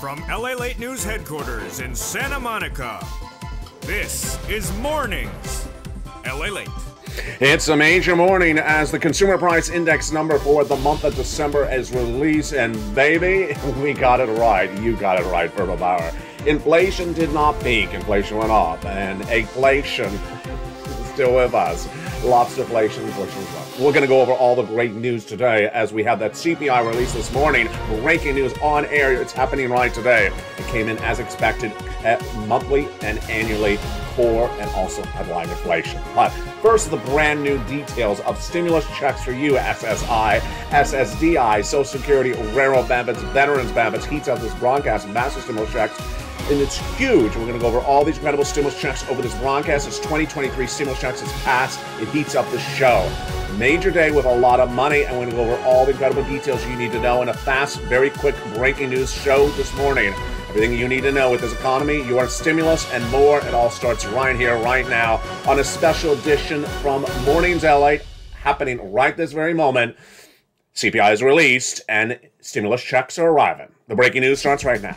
From LALATE News Headquarters in Santa Monica, this is Mornings LALATE. It's a major morning as the Consumer Price Index number for the month of December is released, and baby, we got it right. You got it right, Verbal Bauer. Inflation did not peak. Inflation went up, and inflation is still with us. Lobsterflation, inflation is up. We're going to go over all the great news today as we have that CPI release this morning. Breaking news on air. It's happening right today. It came in as expected at monthly and annually. Core and also headline inflation. But first, the brand new details of stimulus checks for you, SSI, SSDI, Social Security, railroad benefits, veterans benefits, heats up this broadcast, massive stimulus checks. And it's huge. We're going to go over all these incredible stimulus checks over this broadcast. It's 2023 stimulus checks. It's passed. It heats up the show. Major day with a lot of money, and we're going to go over all the incredible details you need to know in a fast, very quick breaking news show this morning. Everything you need to know with this economy, your stimulus, and more. It all starts right here, right now, on a special edition from Mornings LA, happening right this very moment. CPI is released, and stimulus checks are arriving. The breaking news starts right now.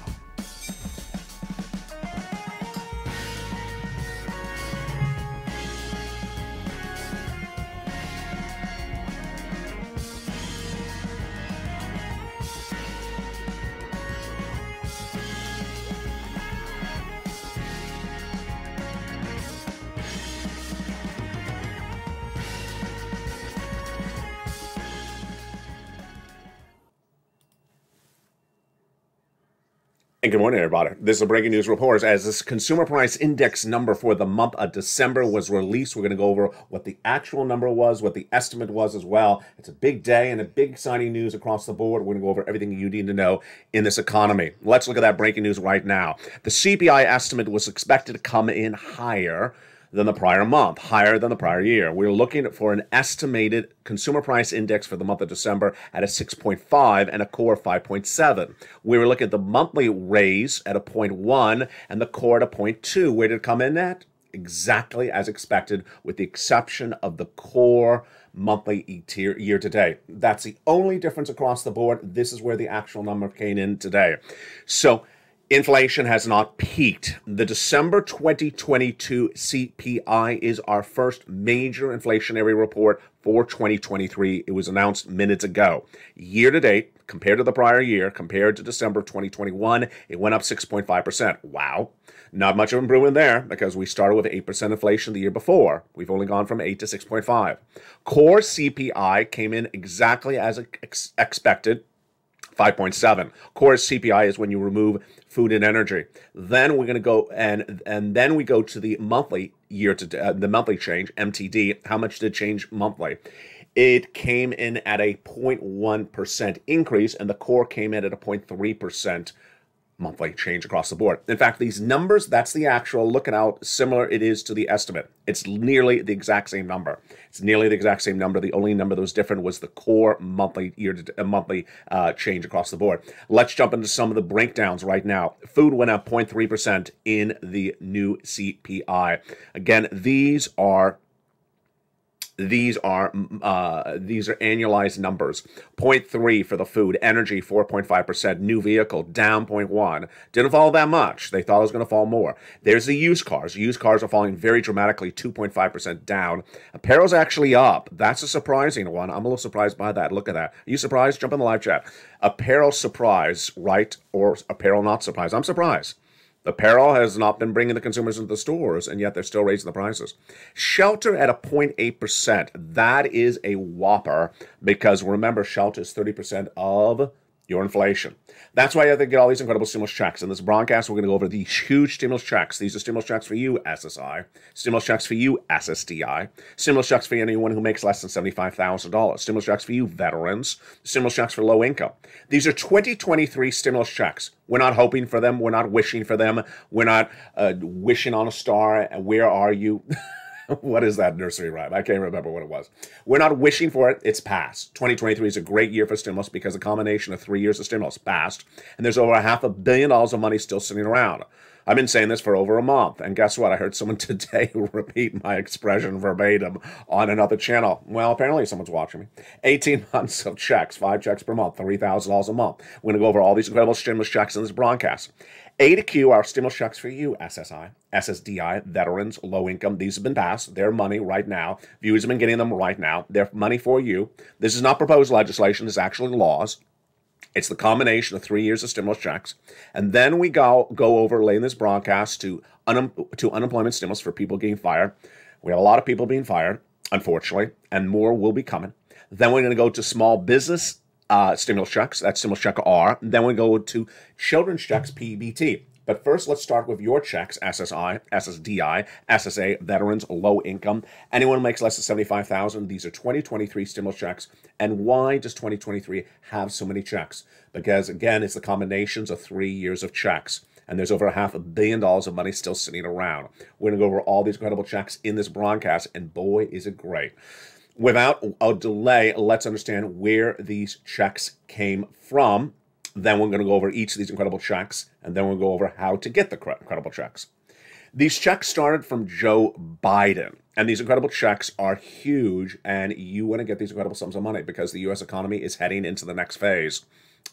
And good morning, everybody. This is a breaking news report. As this consumer price index number for the month of December was released, we're going to go over what the actual number was, what the estimate was as well. It's a big day and a big exciting news across the board. We're going to go over everything you need to know in this economy. Let's look at that breaking news right now. The CPI estimate was expected to come in higher than the prior month, higher than the prior year. We're looking for an estimated consumer price index for the month of December at a 6.5 and a core 5.7. We were looking at the monthly raise at a 0.1 and the core at a 0.2. Where did it come in at? Exactly as expected, with the exception of the core monthly year to date. That's the only difference across the board. This is where the actual number came in today. So inflation has not peaked. The December 2022 CPI is our first major inflationary report for 2023. It was announced minutes ago. Year to date, compared to the prior year, compared to December 2021, it went up 6.5%. Wow. Not much of improvement there because we started with 8% inflation the year before. We've only gone from 8 to 6.5. Core CPI came in exactly as expected. 5.7. Core CPI is when you remove food and energy. Then we're going to go and then we go to the monthly the monthly change, MTD. How much did it change monthly? It came in at a 0.1% increase, and the core came in at a 0.3% monthly change across the board. In fact, these numbers, that's the actual. Look at how similar it is to the estimate. It's nearly the exact same number. It's nearly the exact same number. The only number that was different was the core monthly change across the board. Let's jump into some of the breakdowns right now. Food went up 0.3% in the new CPI. Again, these are annualized numbers. 0.3 for the food, energy 4.5%, new vehicle down 0.1. Didn't fall that much. They thought it was going to fall more. There's the used cars. Used cars are falling very dramatically, 2.5% down. Apparel's actually up. That's a surprising one. I'm a little surprised by that. Look at that. Are you surprised? Jump in the live chat. Apparel surprise, right? Or apparel not surprise? I'm surprised. Apparel has not been bringing the consumers into the stores, and yet they're still raising the prices. Shelter at a 0.8%. That is a whopper because remember, shelter is 30% of your inflation. That's why you have to get all these incredible stimulus checks. In this broadcast, we're going to go over these huge stimulus checks. These are stimulus checks for you, SSI. Stimulus checks for you, SSDI. Stimulus checks for anyone who makes less than $75,000. Stimulus checks for you, veterans. Stimulus checks for low income. These are 2023 stimulus checks. We're not hoping for them. We're not wishing for them. We're not wishing on a star. And where are you? What is that nursery rhyme? I can't remember what it was. We're not wishing for it. It's passed. 2023 is a great year for stimulus because a combination of 3 years of stimulus passed, and there's over $500 million of money still sitting around. I've been saying this for over a month, and guess what? I heard someone today repeat my expression verbatim on another channel. Well, apparently someone's watching me. 18 months of checks, 5 checks per month, $3,000 a month. We're going to go over all these incredible stimulus checks in this broadcast. A to Q are stimulus checks for you, SSI, SSDI, veterans, low income. These have been passed. They're money right now. Viewers have been getting them right now. They're money for you. This is not proposed legislation. This is actually laws. It's the combination of 3 years of stimulus checks. And then we go over, lay in this broadcast to unemployment stimulus for people getting fired. We have a lot of people being fired, unfortunately, and more will be coming. Then we're going to go to small business stimulus checks. That's stimulus check R. Then we go to children's checks, PBT. But first, let's start with your checks, SSI, SSDI, SSA, veterans, low income. Anyone who makes less than $75,000, these are 2023 stimulus checks. And why does 2023 have so many checks? Because, again, it's the combinations of 3 years of checks. And there's over $500 million of money still sitting around. We're going to go over all these incredible checks in this broadcast, and boy, is it great. Without a delay, let's understand where these checks came from. Then we're going to go over each of these incredible checks, and then we'll go over how to get the incredible checks. These checks started from Joe Biden, and these incredible checks are huge, and you want to get these incredible sums of money because the U.S. economy is heading into the next phase.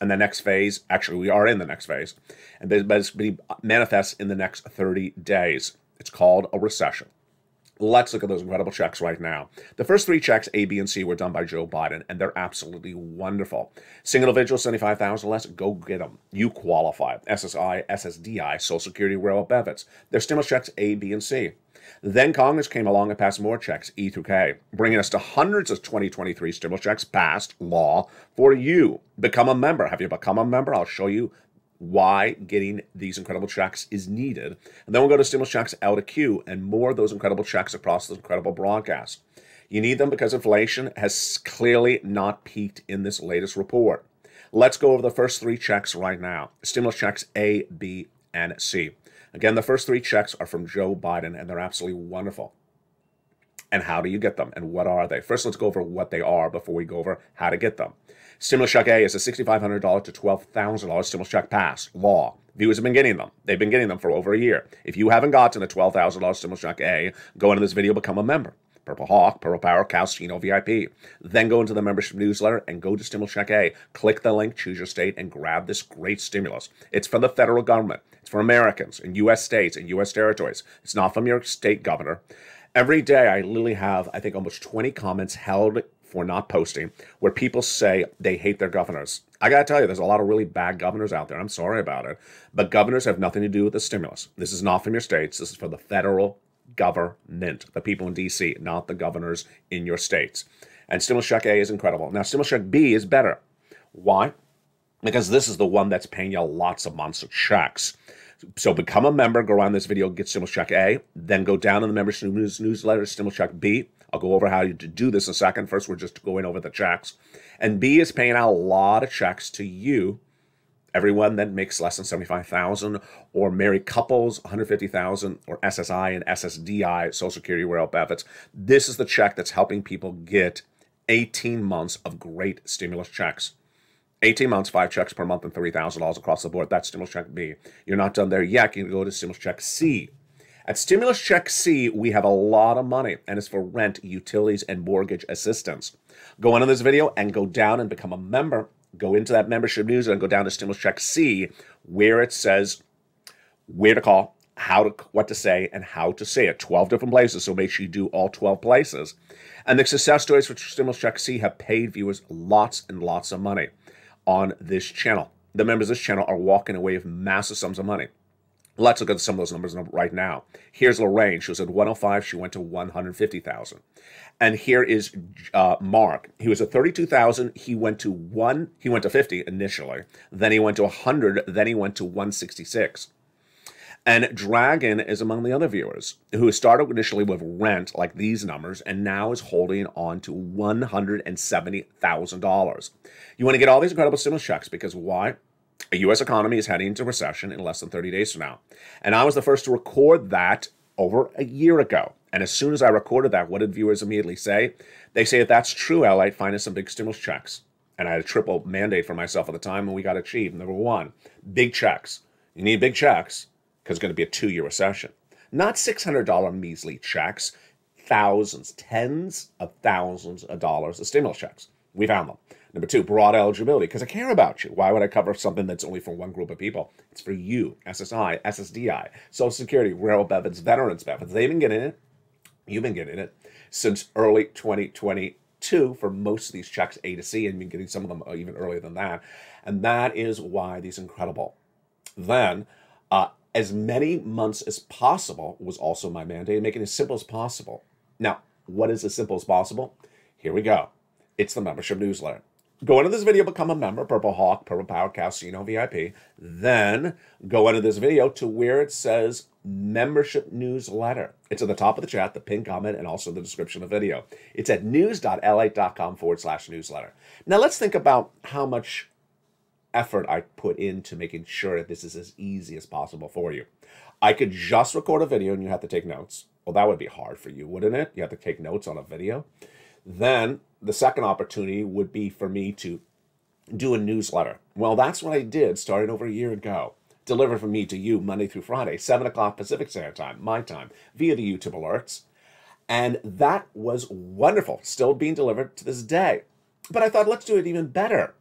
And the next phase, actually, we are in the next phase, and it's going to manifest in the next 30 days. It's called a recession. Let's look at those incredible checks right now. The first 3 checks, A, B, and C, were done by Joe Biden, and they're absolutely wonderful. Single individual, $75,000 less, go get them. You qualify. SSI, SSDI, Social Security, railroad benefits. They're stimulus checks A, B, and C. Then Congress came along and passed more checks, E through K, bringing us to hundreds of 2023 stimulus checks passed, law, for you. Become a member. Have you become a member? I'll show you why getting these incredible checks is needed. And then we'll go to stimulus checks L to Q and more of those incredible checks across this incredible broadcast. You need them because inflation has clearly not peaked in this latest report. Let's go over the first 3 checks right now. Stimulus checks A, B, and C. Again, the first 3 checks are from Joe Biden, and they're absolutely wonderful. And how do you get them, and what are they? First, let's go over what they are before we go over how to get them. Stimulus check A is a $6,500 to $12,000 stimulus check pass, law. Viewers have been getting them. They've been getting them for over a year. If you haven't gotten a $12,000 stimulus check A, go into this video, become a member. Purple Hawk, Purple Power, Calcino VIP. Then go into the membership newsletter and go to Stimulus Check A. Click the link, choose your state, and grab this great stimulus. It's from the federal government. It's for Americans in U.S. states and U.S. territories. It's not from your state governor. Every day I literally have, I think, almost 20 comments held for not posting where people say they hate their governors. I got to tell you, there's a lot of really bad governors out there. I'm sorry about it. But governors have nothing to do with the stimulus. This is not from your states. This is for the federal government, the people in D.C., not the governors in your states. And Stimulus Check A is incredible. Now, Stimulus Check B is better. Why? Because this is the one that's paying you lots of months of checks. So become a member, go around this video, get Stimulus Check A, then go down in the membership newsletter, Stimulus Check B. I'll go over how to do this in a second. First, we're just going over the checks. And B is paying out a lot of checks to you, everyone that makes less than $75,000, or married couples, $150,000, or SSI and SSDI, Social Security, railroad benefits. This is the check that's helping people get 18 months of great stimulus checks. 18 months, 5 checks per month, and $30,000 across the board. That's Stimulus Check B. You're not done there yet. You can go to Stimulus Check C. At Stimulus Check C, we have a lot of money, and it's for rent, utilities, and mortgage assistance. Go into this video and go down and become a member. Go into that membership news and go down to Stimulus Check C, where it says where to call, what to say, and how to say it. 12 different places, so make sure you do all 12 places. And the success stories for Stimulus Check C have paid viewers lots and lots of money on this channel. The members of this channel are walking away with massive sums of money. Let's look at some of those numbers right now. Here's Lorraine. She was at 105. She went to 150,000. And here is Mark. He was at 32,000. He went to 50 initially. Then he went to 100. Then he went to 166. And Dragon is among the other viewers who started initially with rent, like these numbers, and now is holding on to $170,000. You want to get all these incredible stimulus checks because why? A U.S. economy is heading into recession in less than 30 days from now. And I was the first to record that over a year ago. And as soon as I recorded that, what did viewers immediately say? They say, if that's true, LALATE, find us some big stimulus checks. And I had a triple mandate for myself at the time, and we got achieved. Number one, big checks. You need big checks. because it's going to be a 2-year recession. Not $600 measly checks, thousands, tens of thousands of dollars of stimulus checks. We found them. Number 2, broad eligibility, because I care about you. Why would I cover something that's only for one group of people? It's for you, SSI, SSDI, Social Security, railroad benefits, veterans benefits. They've been getting it. You've been getting it since early 2022 for most of these checks, A to C, and you've been getting some of them even earlier than that. And that is why these are incredible. Then, as many months as possible was also my mandate, making it as simple as possible. Now, what is as simple as possible? Here we go. It's the membership newsletter. Go into this video, become a member, Purple Hawk, Purple Power, Casino VIP. Then go into this video to where it says membership newsletter. It's at the top of the chat, the pinned comment, and also the description of the video. It's at news.lalate.com/newsletter. Now let's think about how much effort I put into making sure that this is as easy as possible for you. I could just record a video and you have to take notes. Well, that would be hard for you, wouldn't it? You have to take notes on a video. Then the second opportunity would be for me to do a newsletter. Well, that's what I did starting over a year ago. Delivered from me to you Monday through Friday, 7 o'clock Pacific Standard Time, my time, via the YouTube alerts. And that was wonderful, still being delivered to this day. But I thought, let's do it even better.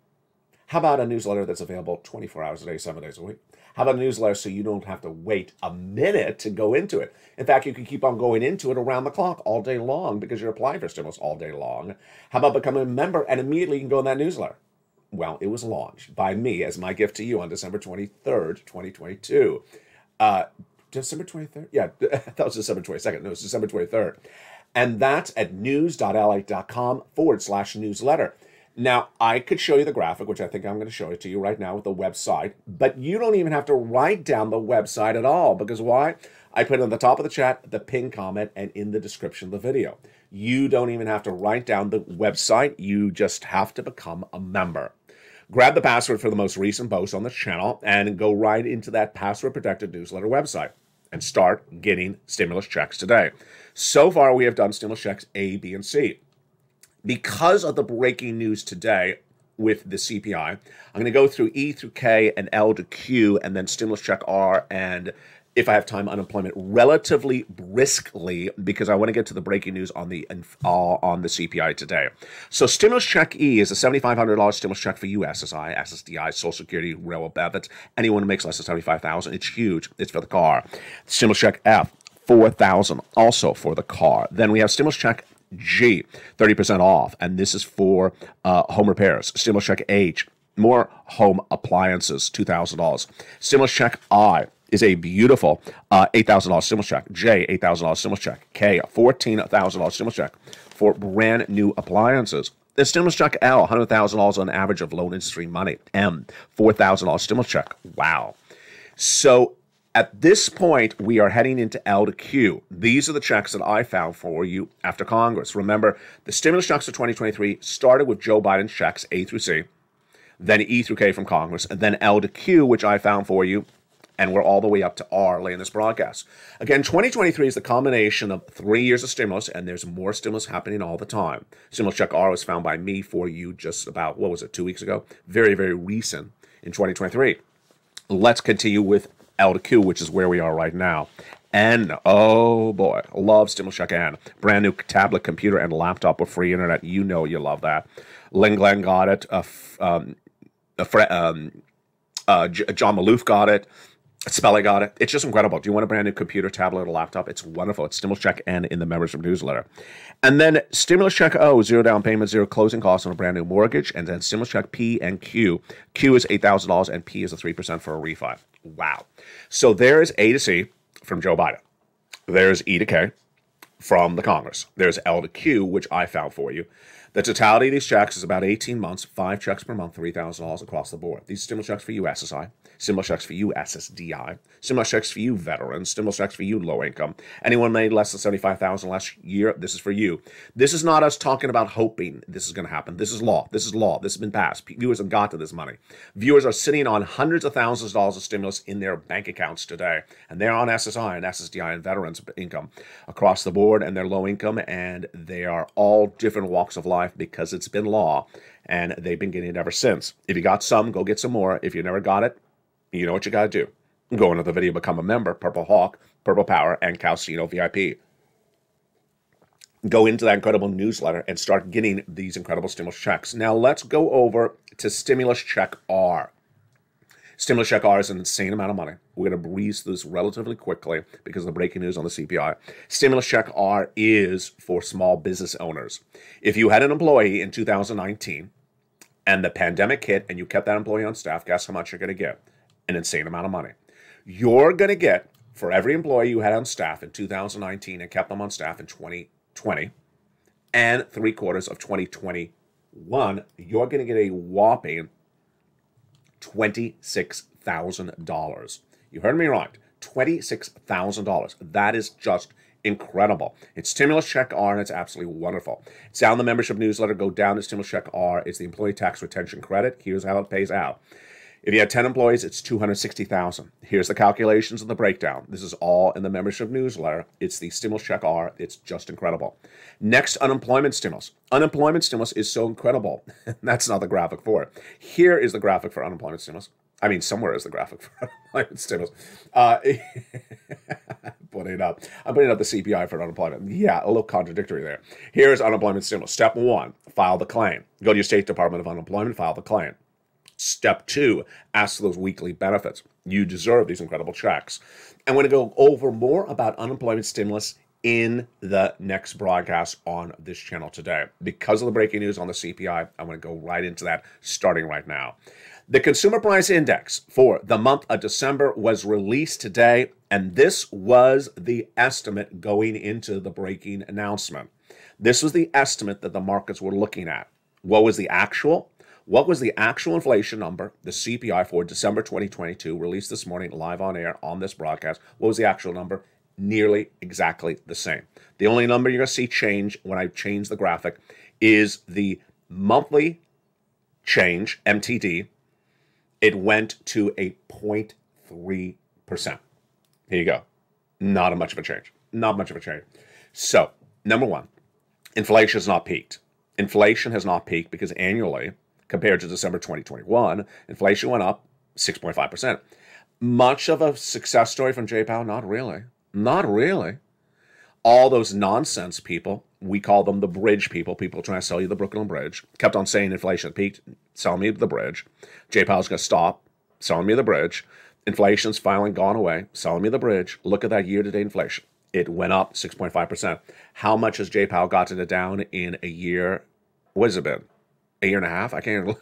How about a newsletter that's available 24 hours a day, 7 days a week? How about a newsletter so you don't have to wait a minute to go into it? In fact, you can keep on going into it around the clock all day long because you're applying for stimulus all day long. How about becoming a member and immediately you can go in that newsletter? Well, it was launched by me as my gift to you on December 23rd, 2022. December 23rd? Yeah, that was December 22nd. No, it's December 23rd. And that's at news.lalate.com/newsletter. Now, I could show you the graphic, which I think I'm going to show it to you right now with the website, but you don't even have to write down the website at all, because why? I put it on the top of the chat, the pinned comment, and in the description of the video. You don't even have to write down the website. You just have to become a member. Grab the password for the most recent post on the channel and go right into that password-protected newsletter website and start getting stimulus checks today. So far, we have done stimulus checks A, B, and C. Because of the breaking news today with the CPI, I'm going to go through E through K and L to Q and then stimulus check R and, if I have time, unemployment relatively briskly because I want to get to the breaking news on the CPI today. So stimulus check E is a $7,500 stimulus check for you, SSI, SSDI, Social Security, railroad benefits. Anyone who makes less than $75,000, it's huge. It's for the car. Stimulus check F, $4,000, also for the car. Then we have stimulus check G, 30% off, and this is for home repairs. Stimulus check H, more home appliances, $2,000. Stimulus check I is a beautiful $8,000 stimulus check. J, $8,000 stimulus check. K, $14,000 stimulus check for brand new appliances. The stimulus check L, $100,000 on average of loan industry money. M, $4,000 stimulus check. Wow. So at this point, we are heading into L to Q. These are the checks that I found for you after Congress. Remember, the stimulus checks of 2023 started with Joe Biden's checks, A through C, then E through K from Congress, and then L to Q, which I found for you, and we're all the way up to R late in this broadcast. Again, 2023 is the combination of 3 years of stimulus, and there's more stimulus happening all the time. Stimulus check R was found by me for you just about, 2 weeks ago? Very, very recent in 2023. Let's continue with L to Q, which is where we are right now. N, oh boy, love stimulus check N. Brand new tablet, computer, and laptop with free internet. You know you love that. Ling Glenn got it. John Maloof got it. Spelling got it. It's just incredible. Do you want a brand new computer, tablet, or laptop? It's wonderful. It's stimulus check N in the membership newsletter. And then stimulus check O, 0 down payment, 0 closing costs on a brand new mortgage. And then stimulus check P and Q. Q is $8,000 and P is a 3% for a refi. Wow. So there is A to C from Joe Biden. There's E to K from the Congress. There's L to Q, which I found for you. The totality of these checks is about 18 months, 5 checks per month, $3,000 across the board. These stimulus checks for you, SSI. Stimulus checks for you, SSDI. Stimulus checks for you, veterans. Stimulus checks for you, low income. Anyone made less than $75,000 last year, this is for you. This is not us talking about hoping this is going to happen. This is law. This is law. This has been passed. Viewers have got to this money. Viewers are sitting on hundreds of thousands of dollars of stimulus in their bank accounts today. And they're on SSI and SSDI and veterans income across the board, and they're low income, and they are all different walks of life because it's been law, and they've been getting it ever since. If you got some, go get some more. If you never got it, you know what you got to do. Go into the video, become a member, Purple Hawk, Purple Power, and Calcino VIP. Go into that incredible newsletter and start getting these incredible stimulus checks. Now let's go over to Stimulus Check R. Stimulus Check R is an insane amount of money. We're going to breeze through this relatively quickly because of the breaking news on the CPI. Stimulus Check R is for small business owners. If you had an employee in 2019 and the pandemic hit and you kept that employee on staff, guess how much you're going to get? An insane amount of money. You're going to get, for every employee you had on staff in 2019 and kept them on staff in 2020 and 3/4 of 2021, you're going to get a whopping $26,000. You heard me right. $26,000. That is just incredible. It's Stimulus Check R, and it's absolutely wonderful. It's down the membership newsletter. Go down to Stimulus Check R. It's the employee tax retention credit. Here's how it pays out. If you have 10 employees, it's $260,000. Here's the calculations and the breakdown. This is all in the membership newsletter. It's the Stimulus Check R. It's just incredible. Next, unemployment stimulus. Unemployment stimulus is so incredible. That's not the graphic for it. Here is the graphic for unemployment stimulus. I mean, somewhere is the graphic for unemployment stimulus. Putting it up. I'm putting up the CPI for unemployment. Yeah, a little contradictory there. Here's unemployment stimulus. Step 1, file the claim. Go to your state department of unemployment, file the claim. Step 2, ask for those weekly benefits. You deserve these incredible checks. I'm going to go over more about unemployment stimulus in the next broadcast on this channel today. Because of the breaking news on the CPI, I'm going to go right into that starting right now. The Consumer Price Index for the month of December was released today, and this was the estimate going into the breaking announcement. This was the estimate that the markets were looking at. What was the actual? What was the actual inflation number, the CPI for December 2022, released this morning live on air on this broadcast? What was the actual number? Nearly exactly the same. The only number you're going to see change when I change the graphic is the monthly change, MTD. It went to a 0.3%. Here you go. Not much of a change. Not much of a change. So, number one, inflation has not peaked. Inflation has not peaked because annually, compared to December 2021, inflation went up 6.5%. Much of a success story from J. Powell? Not really. Not really. All those nonsense people, we call them the bridge people, people trying to sell you the Brooklyn Bridge, kept on saying inflation peaked, selling me the bridge. J. Powell's going to stop selling me the bridge. Inflation's finally gone away, selling me the bridge. Look at that year-to-date inflation. It went up 6.5%. How much has J. Powell gotten it down in a year? What has it been? A year and a half? I can't.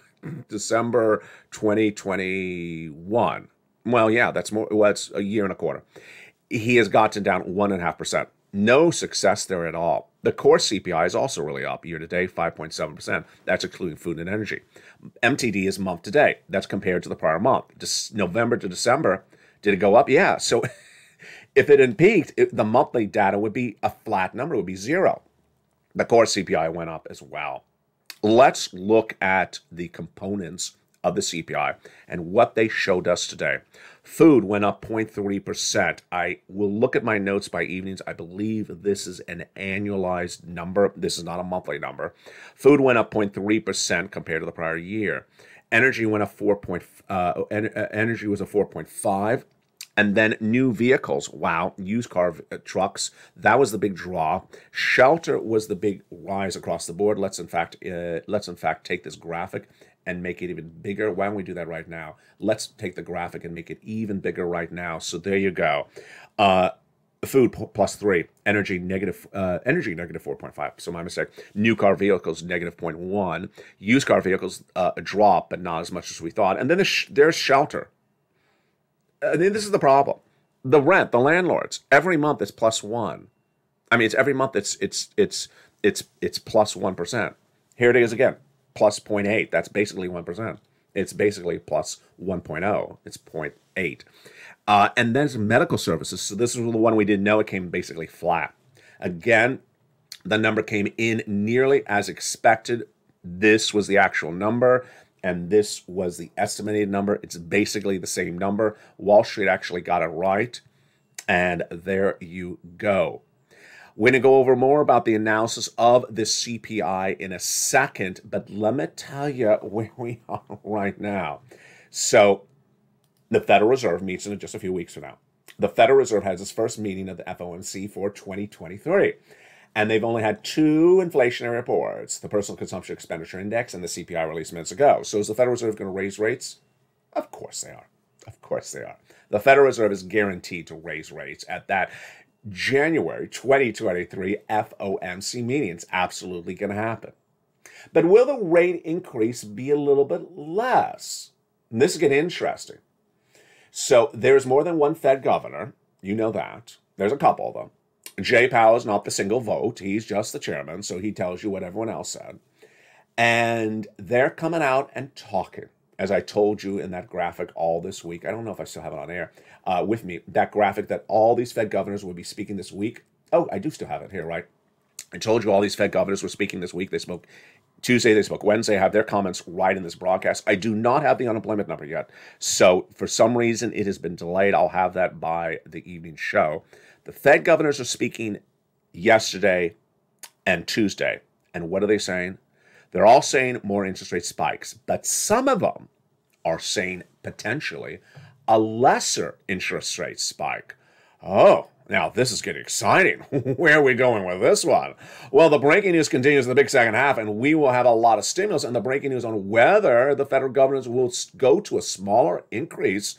December 2021. Well, yeah, that's more. Well, it's a year and a quarter. He has gotten down 1.5%. No success there at all. The core CPI is also really up year to date, 5.7%. That's including food and energy. MTD is month to date. That's compared to the prior month. November to December, did it go up? Yeah. So if it had peaked, the monthly data would be a flat number. It would be 0. The core CPI went up as well. Let's look at the components of the CPI and what they showed us today. Food went up 0.3%. I will look at my notes by evenings. I believe this is an annualized number. This is not a monthly number. Food went up 0.3% compared to the prior year. Energy went up energy was a 4.5. And then new vehicles, wow, used car trucks, that was the big draw. Shelter was the big rise across the board. Let's in fact take this graphic and make it even bigger. Why don't we do that right now? Let's take the graphic and make it even bigger right now. So there you go. Food plus 3, energy negative 4.5. So my mistake. New car vehicles negative 0.1. Used car vehicles a drop, but not as much as we thought. And then there's shelter. I mean, this is the problem. The rent, the landlords, every month it's plus 1. I mean, it's every month it's plus 1%. Here it is again, plus 0.8. That's basically 1%. It's basically plus 1.0. It's 0.8. And then there's medical services. So this is the one we didn't know. It came basically flat. Again, the number came in nearly as expected. This was the actual number. And this was the estimated number. It's basically the same number. Wall Street actually got it right. And there you go. We're going to go over more about the analysis of the CPI in a second. But let me tell you where we are right now. So The Federal Reserve meets in just a few weeks from now. The Federal Reserve has its first meeting of the FOMC for 2023. And they've only had two inflationary reports, the Personal Consumption Expenditure Index and the CPI released minutes ago. So is the Federal Reserve going to raise rates? Of course they are. Of course they are. The Federal Reserve is guaranteed to raise rates at that January 2023 FOMC meeting. It's absolutely going to happen. But will the rate increase be a little bit less? And this is getting interesting. So there's more than one Fed governor. You know that. There's a couple of them. Jay Powell is not the single vote. He's just the chairman, so he tells you what everyone else said. And they're coming out and talking, as I told you in that graphic all this week. I don't know if I still have it on air with me. That graphic that all these Fed governors will be speaking this week. Oh, I do still have it here, right? I told you all these Fed governors were speaking this week. They spoke Tuesday, they spoke Wednesday. I have their comments right in this broadcast. I do not have the unemployment number yet. So for some reason, it has been delayed. I'll have that by the evening show. The Fed governors are speaking yesterday and Tuesday. And what are they saying? They're all saying more interest rate spikes. But some of them are saying potentially a lesser interest rate spike. Oh, now this is getting exciting. Where are we going with this one? Well, the breaking news continues in the big second half, and we will have a lot of stimulus and the breaking news on whether the federal governors will go to a smaller increase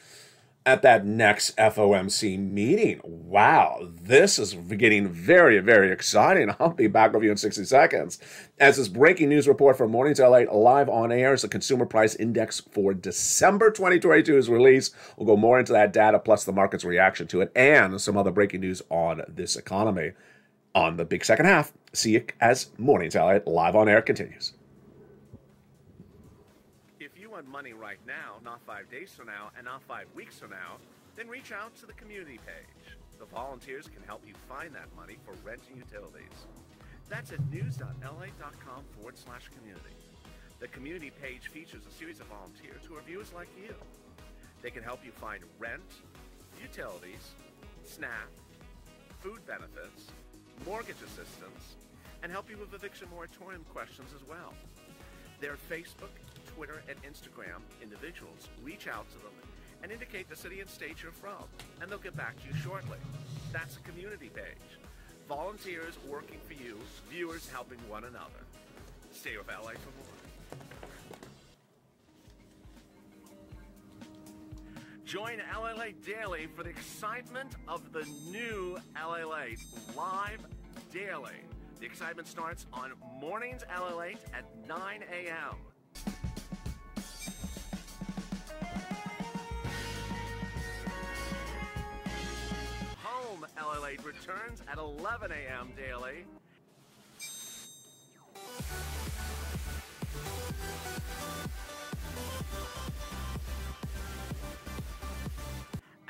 at that next FOMC meeting. Wow, this is getting very, very exciting. I'll be back with you in 60 seconds. As this breaking news report from Mornings LA live on air as the Consumer Price Index for December 2022 is released. We'll go more into that data plus the market's reaction to it and some other breaking news on this economy on the big second half. See you as Mornings LA live on air continues. Money right now, not 5 days from now, and not 5 weeks from now, then reach out to the community page. The volunteers can help you find that money for rent and utilities. That's at news.la.com/community. The community page features a series of volunteers who are viewers like you. They can help you find rent, utilities, SNAP, food benefits, mortgage assistance, and help you with eviction moratorium questions as well. Their Facebook, Twitter, and Instagram individuals reach out to them and indicate the city and state you're from, and they'll get back to you shortly. That's a community page. Volunteers working for you, viewers helping one another. Stay with LA for more. Join LALATE Daily for the excitement of the new LALATE live daily. The excitement starts on Mornings LALATE at 9 a.m. Home LALATE returns at 11 a.m. daily.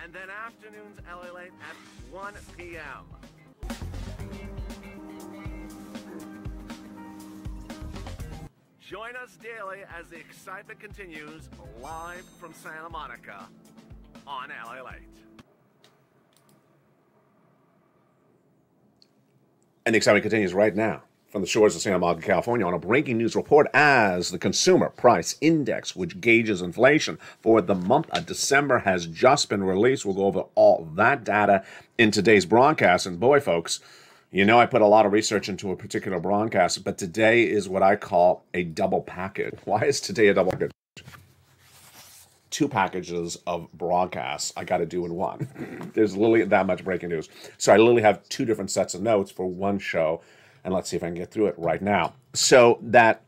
And then afternoons LALATE at 1 p.m. Join us daily as the excitement continues live from Santa Monica on LALATE. And the excitement continues right now from the shores of Santa Monica, California, on a breaking news report as the Consumer Price Index, which gauges inflation for the month of December, has just been released. We'll go over all that data in today's broadcast. And boy, folks, you know I put a lot of research into a particular broadcast, but today is what I call a double package. Why is today a double package? 2 packages of broadcasts I got to do in one. There's literally that much breaking news. So I literally have 2 different sets of notes for one show. And let's see if I can get through it right now. So that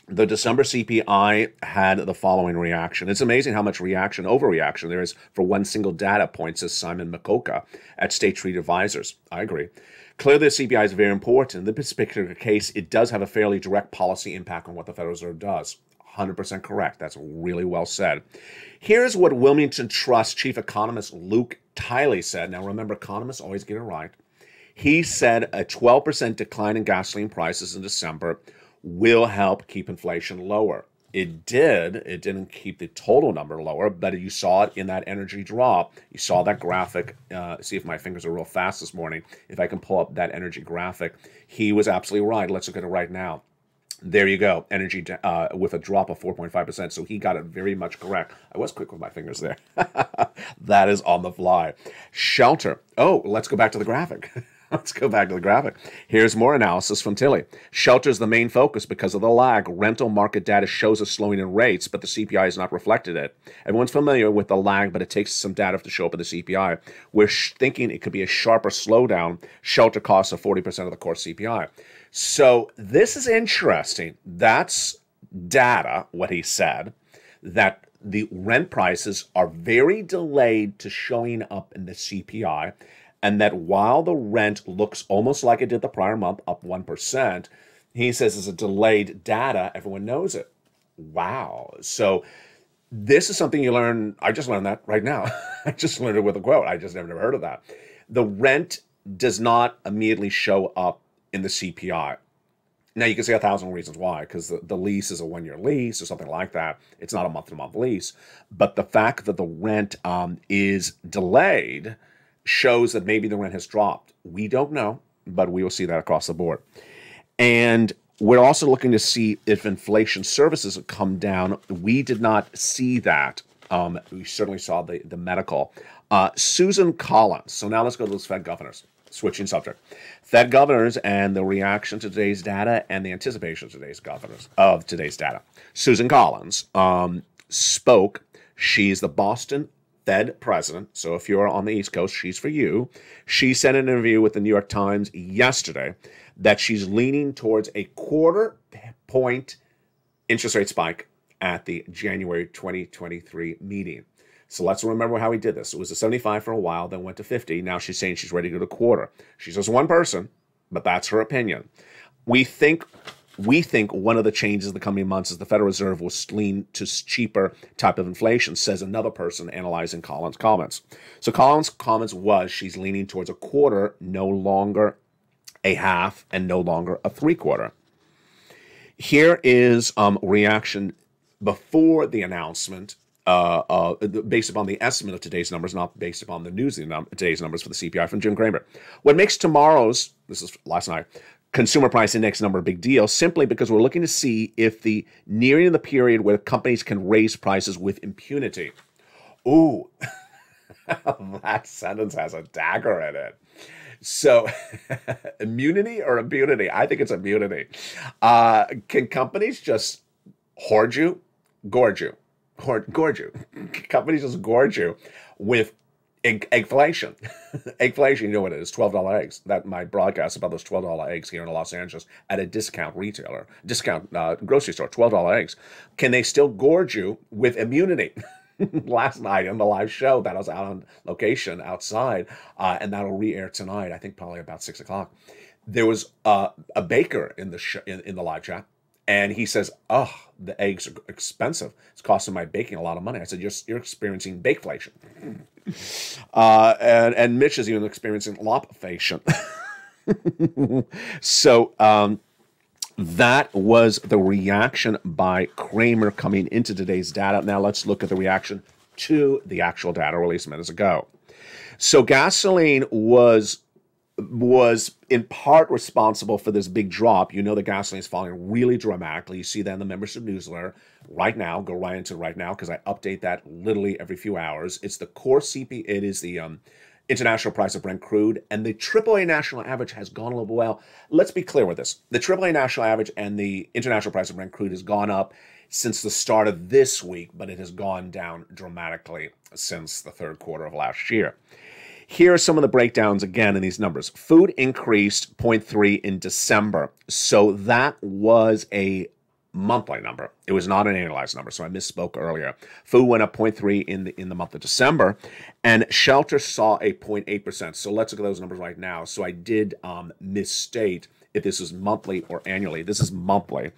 the December CPI had the following reaction. It's amazing how much reaction, overreaction there is for one single data point, says Simon Makoka at State Street Advisors. I agree. Clearly, the CPI is very important. In this particular case, it does have a fairly direct policy impact on what the Federal Reserve does. 100% correct. That's really well said. Here's what Wilmington Trust Chief Economist Luke Tiley said. Now, remember, economists always get it right. He said a 12% decline in gasoline prices in December will help keep inflation lower. It did. It didn't keep the total number lower, but you saw it in that energy drop. You saw that graphic. See if my fingers are real fast this morning. If I can pull up that energy graphic. He was absolutely right. Let's look at it right now. There you go. Energy with a drop of 4.5%. So he got it very much correct. I was quick with my fingers there. That is on the fly. Shelter. Oh, let's go back to the graphic. Let's go back to the graphic. Here's more analysis from Tilly. Shelter is the main focus because of the lag. Rental market data shows a slowing in rates, but the CPI is not reflected in it. Everyone's familiar with the lag, but it takes some data to show up in the CPI. We're thinking it could be a sharper slowdown. Shelter costs are 40% of the core CPI. So this is interesting. That's data, what he said, that the rent prices are very delayed to showing up in the CPI, and that while the rent looks almost like it did the prior month, up 1%, he says it's a delayed data. Everyone knows it. Wow. So this is something you learn. I just learned that right now. I just learned it with a quote. I just never heard of that. The rent does not immediately show up in the CPI. Now, you can say 1,000 reasons why, because the lease is a one-year lease or something like that. It's not a month-to-month lease. But the fact that the rent is delayed shows that maybe the rent has dropped. We don't know, but we will see that across the board. And we're also looking to see if inflation services have come down. We did not see that. We certainly saw the medical. Susan Collins. So now let's go to those Fed governors. Switching subject. Fed governors and the reaction to today's data and the anticipation of today's data. Susan Collins spoke. She's the Boston Fed president. So if you're on the East Coast, she's for you. She said in an interview with the New York Times yesterday that she's leaning towards a 1/4 point interest rate spike at the January 2023 meeting. So let's remember how he did this. It was a 75 for a while, then went to 50. Now she's saying she's ready to go to 1/4. She's just one person, but that's her opinion. We think one of the changes in the coming months is the Federal Reserve will lean to cheaper type of inflation, says another person analyzing Collins' comments. So Collins' comments was she's leaning towards a 1/4, no longer a half, and no longer a 3/4. Here is reaction before the announcement, based upon the estimate of today's numbers, not based upon the news of today's numbers for the CPI from Jim Cramer. What makes tomorrow's, this is last night, consumer price index number a big deal, simply because we're looking to see if the nearing of the period where companies can raise prices with impunity. Ooh, that sentence has a dagger in it. So, immunity or impunity? I think it's immunity. Can companies just hoard you, gorge you? Gorge you. Companies just gorge you with eggflation. Eggflation, you know what it is, $12 eggs. That my broadcast about those $12 eggs here in Los Angeles at a discount grocery store, $12 eggs. Can they still gorge you with immunity? Last night on the live show that I was out on location outside, and that'll re-air tonight, I think probably about 6 o'clock. There was a baker in the live chat. And he says, "Oh, the eggs are expensive. It's costing my baking a lot of money." I said, "You're experiencing bakeflation," and Mitch is even experiencing lopflation. So that was the reaction by Cramer coming into today's data. Now let's look at the reaction to the actual data released minutes ago. So gasoline was in part responsible for this big drop. You know the gasoline is falling really dramatically. You see that in the membership newsletter right now. Go right into it right now because I update that literally every few hours. It's the core CP. It is the international price of Brent crude, and the AAA national average has gone a little well. Let's be clear with this. The AAA national average and the international price of Brent crude has gone up since the start of this week, but it has gone down dramatically since the third quarter of last year. Here are some of the breakdowns again in these numbers. Food increased 0.3 in December. So that was a monthly number. It was not an annualized number, so I misspoke earlier. Food went up 0.3 in the month of December, and shelter saw a 0.8%. So let's look at those numbers right now. So I did misstate if this was monthly or annually. This is monthly.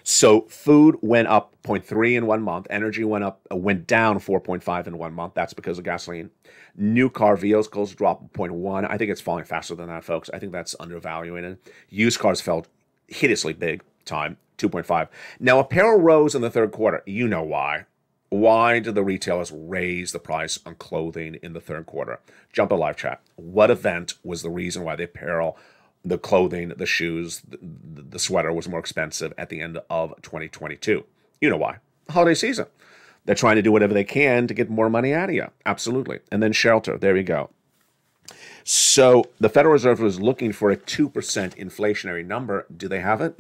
So food went up 0.3 in 1 month. Energy went down 4.5 in 1 month. That's because of gasoline. New car vehicles dropped 0.1. I think it's falling faster than that, folks. I think that's undervaluing. Used cars fell hideously big time, 2.5. Now, apparel rose in the third quarter. You know why. Why did the retailers raise the price on clothing in the third quarter? Jump to live chat. What event was the reason why the apparel The clothing, the shoes, the sweater was more expensive at the end of 2022. You know why? Holiday season. They're trying to do whatever they can to get more money out of you. Absolutely. And then shelter. There you go. So the Federal Reserve was looking for a 2% inflationary number. Do they have it?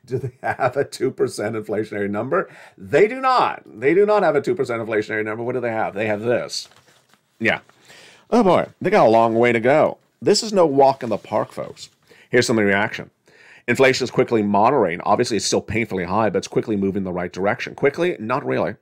Do they have a 2% inflationary number? They do not. They do not have a 2% inflationary number. What do they have? They have this. Yeah. Oh boy, they got a long way to go. This is no walk in the park, folks. Here's some of the reaction. Inflation is quickly moderating. Obviously, it's still painfully high, but it's quickly moving in the right direction. Quickly? Not really.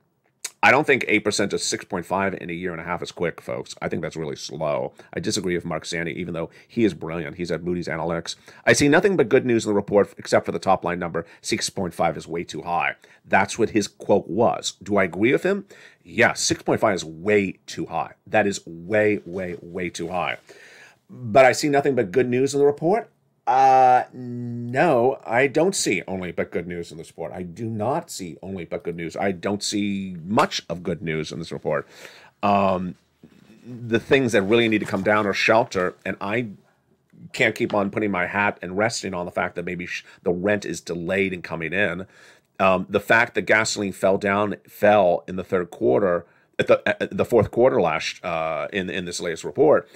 I don't think 8% to 6.5 in a year and a half is quick, folks. I think that's really slow. I disagree with Mark Sandy, even though he is brilliant. He's at Moody's Analytics. I see nothing but good news in the report, except for the top line number. 6.5 is way too high. That's what his quote was. Do I agree with him? Yes, 6.5 is way too high. That is way, way, way too high. But I see nothing but good news in the report. No, I don't see only but good news in this report. I do not see only but good news. I don't see much of good news in this report. The things that really need to come down are shelter, and I can't keep on putting my hat and resting on the fact that maybe the rent is delayed in coming in. The fact that gasoline fell in the third quarter, at the fourth quarter in this latest report,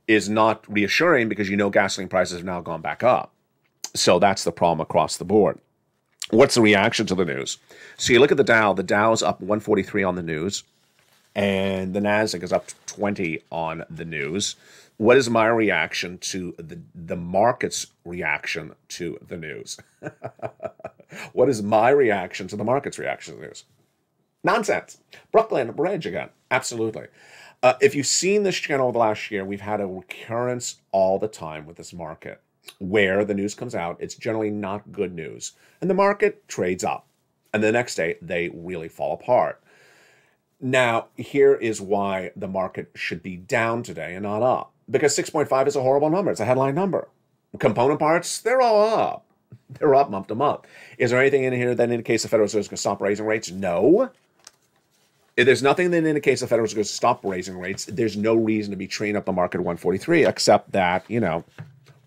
is not reassuring because gasoline prices have now gone back up. So that's the problem across the board. What's the reaction to the news? So you look at the Dow. The Dow's up 143 on the news, and the Nasdaq is up 20 on the news. What is my reaction to the market's reaction to the news? What is my reaction to the market's reaction to the news? Nonsense. Brooklyn Bridge again. Absolutely. If you've seen this channel over the last year, we've had a recurrence all the time with this market where the news comes out. It's generally not good news. And the market trades up. And the next day, they really fall apart. Now, here is why the market should be down today and not up. Because 6.5 is a horrible number. It's a headline number. Component parts, they're all up. They're up month to month. Is there anything in here that indicates the Federal Reserve is going to stop raising rates? No. If there's nothing that indicates the Federal Reserve is going to stop raising rates, there's no reason to be trading up the market at 143, except that,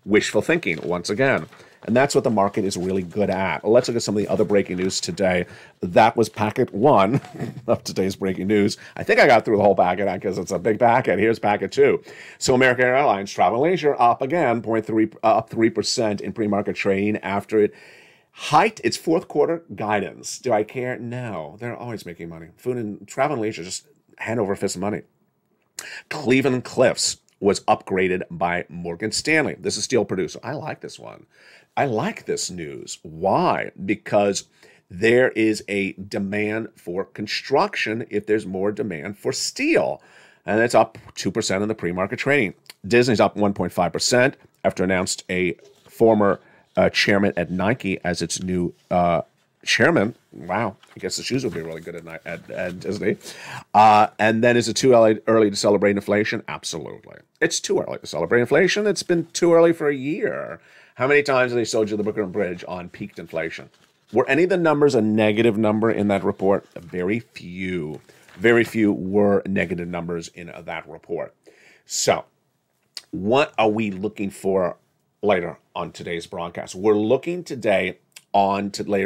wishful thinking once again. And that's what the market is really good at. Let's look at some of the other breaking news today. That was packet one of today's breaking news. I think I got through the whole packet because it's a big packet. Here's packet two. So American Airlines Travel and Leisure up again, up 3% in pre-market trading after it hiked its fourth quarter guidance. Do I care? No. They're always making money. Food and Travel and Leisure, just hand over a fist of money. Cleveland Cliffs was upgraded by Morgan Stanley. This is steel producer. I like this one. I like this news. Why? Because there is a demand for construction if there's more demand for steel. And it's up 2% in the pre-market trading. Disney's up 1.5% after announced a former chairman at Nike as its new chairman. Wow, I guess the shoes will be really good at Disney. And then is it too early to celebrate inflation? Absolutely. It's too early to celebrate inflation. It's been too early for a year. How many times have they sold you the Brooklyn Bridge on peaked inflation? Were any of the numbers a negative number in that report? Very few. Very few were negative numbers in that report. So what are we looking for later on today's broadcast? We're looking later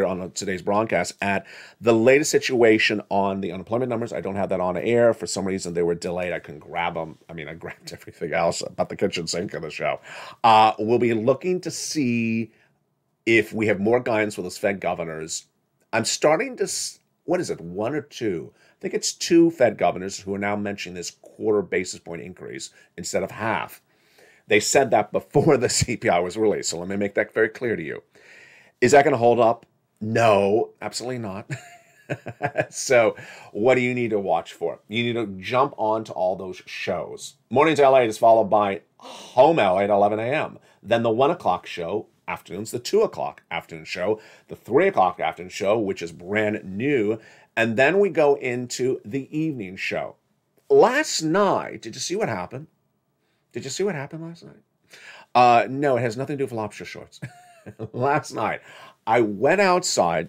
on today's broadcast at the latest situation on the unemployment numbers. I don't have that on air. For some reason, they were delayed. I couldn't grab them. I grabbed everything else about the kitchen sink of the show. We'll be looking to see if we have more guidance with those Fed governors. I'm starting to, what is it, one or two? I think it's two Fed governors who are now mentioning this quarter basis point increase instead of half. They said that before the CPI was released. So let me make that very clear to you. Is that going to hold up? No, absolutely not. So what do you need to watch for? You need to jump onto all those shows. Mornings LA is followed by Home LA at 11 a.m. Then the 1 o'clock show, afternoons, the 2 o'clock afternoon show, the 3 o'clock afternoon show, which is brand new. And then we go into the evening show. Last night, did you see what happened? Did you see what happened last night? No, it has nothing to do with lobster shorts. Last night, I went outside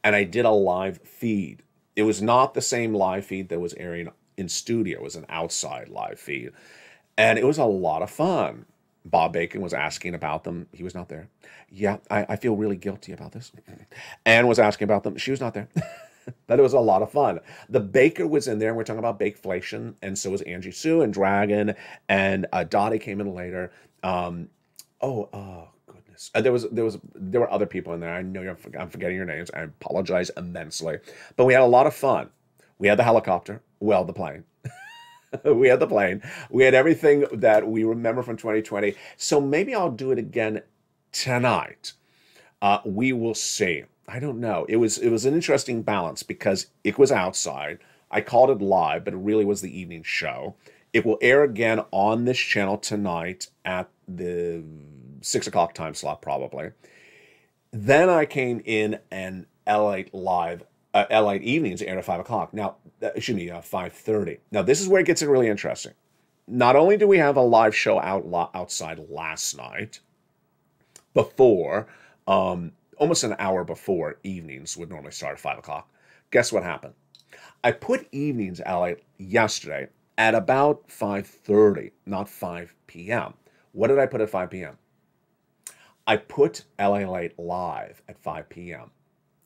and I did a live feed. It was not the same live feed that was airing in studio. It was an outside live feed. And it was a lot of fun. Bob Bacon was asking about them. He was not there. Yeah, I feel really guilty about this. Anne was asking about them. She was not there. But it was a lot of fun. The baker was in there, and we're talking about bakeflation, and so was Angie Sue and Dragon, and Dottie came in later. Goodness, there were other people in there. I know I'm forgetting your names. I apologize immensely, but we had a lot of fun. We had the helicopter, well, the plane. We had the plane. We had everything that we remember from 2020. So maybe I'll do it again tonight. We will see. I don't know. It was an interesting balance because it was outside. I called it live, but it really was the evening show. It will air again on this channel tonight at the 6 o'clock time slot, probably. Then I came in and LALATE live. LALATE evenings aired at 5 o'clock. Now, 5:30. Now, this is where it gets really interesting. Not only do we have a live show outside last night, before, almost an hour before evenings would normally start at 5 o'clock. Guess what happened? I put evenings LALATE yesterday at about 5:30, not 5 p.m. What did I put at 5 p.m.? I put LALATE live at 5 p.m.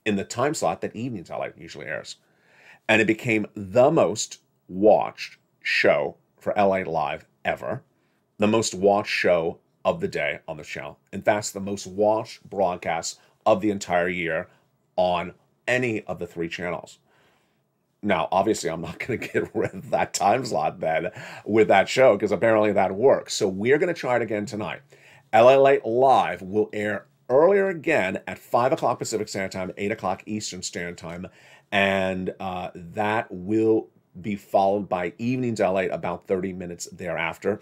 in the time slot that evenings LALATE usually airs. And it became the most watched show for LALATE Live ever, the most watched show of the day on the channel. In fact, the most watched broadcast of the entire year on any of the 3 channels. Now, obviously, I'm not going to get rid of that time slot then with that show because apparently that works. So we're going to try it again tonight. LALATE Live will air earlier again at 5 o'clock Pacific Standard Time, 8 o'clock Eastern Standard Time, and that will be followed by Evenings LALATE about 30 minutes thereafter.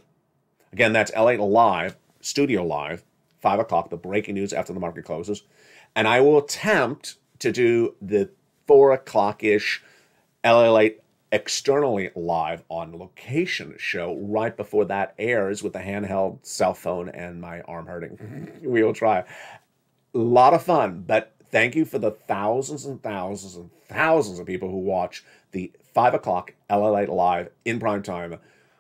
Again, that's LALATE Live, Studio Live, 5 o'clock, the breaking news after the market closes. And I will attempt to do the 4 o'clock-ish LALATE externally live on location show right before that airs with the handheld cell phone and my arm hurting. We will try. A lot of fun, but thank you for the thousands and thousands and thousands of people who watch the 5 o'clock LALATE Live in prime time.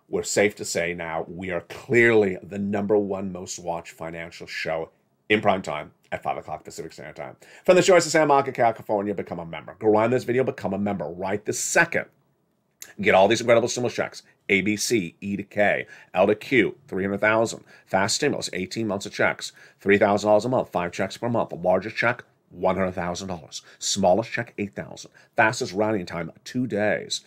We're safe to say now we are clearly the #1 most watched financial show in prime time at 5 o'clock Pacific Standard Time. From the shores of Santa Monica, California, become a member. Go around this video, become a member right this second. Get all these incredible stimulus checks. ABC, E to K, L to Q, 300,000. Fast stimulus, 18 months of checks. $3,000 a month, 5 checks per month. The largest check, $100,000. Smallest check, $8,000. Fastest routing time, 2 days.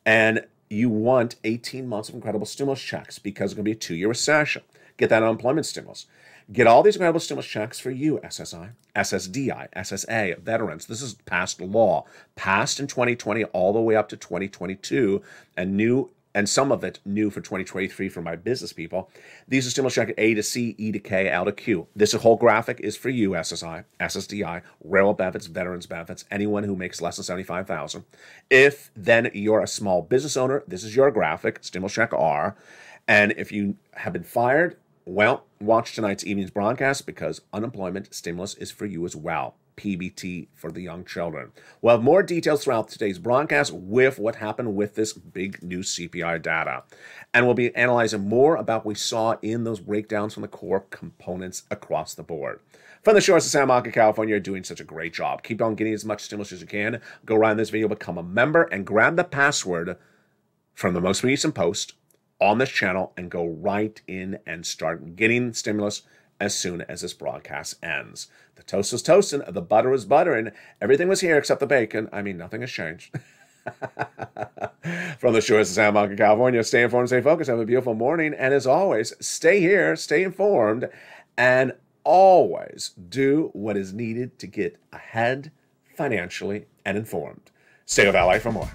And you want 18 months of incredible stimulus checks because it's going to be a 2-year recession. Get that unemployment stimulus. Get all these incredible stimulus checks for you, SSI, SSDI, SSA, veterans. This is passed law. Passed in 2020 all the way up to 2022 and new, and some of it new for 2023 for my business people. These are stimulus checks A to C, E to K, L to Q. This whole graphic is for you, SSI, SSDI, railroad benefits, veterans benefits, anyone who makes less than $75,000. If then you're a small business owner, this is your graphic, stimulus check R. And if you have been fired, well, watch tonight's evening's broadcast because unemployment stimulus is for you as well. PBT for the young children. We'll have more details throughout today's broadcast with what happened with this big new CPI data. And we'll be analyzing more about what we saw in those breakdowns from the core components across the board. From the shores of Santa Monica, California, you're doing such a great job. Keep on getting as much stimulus as you can. Go around this video, become a member, and grab the password from the most recent post on this channel and go right in and start getting stimulus as soon as this broadcast ends. The toast was toasting, the butter was buttering, everything was here except the bacon. I mean, nothing has changed. From the shores of Santa Monica, California, stay informed, stay focused, have a beautiful morning, and as always, stay here, stay informed, and always do what is needed to get ahead financially and informed. Stay with LA for more.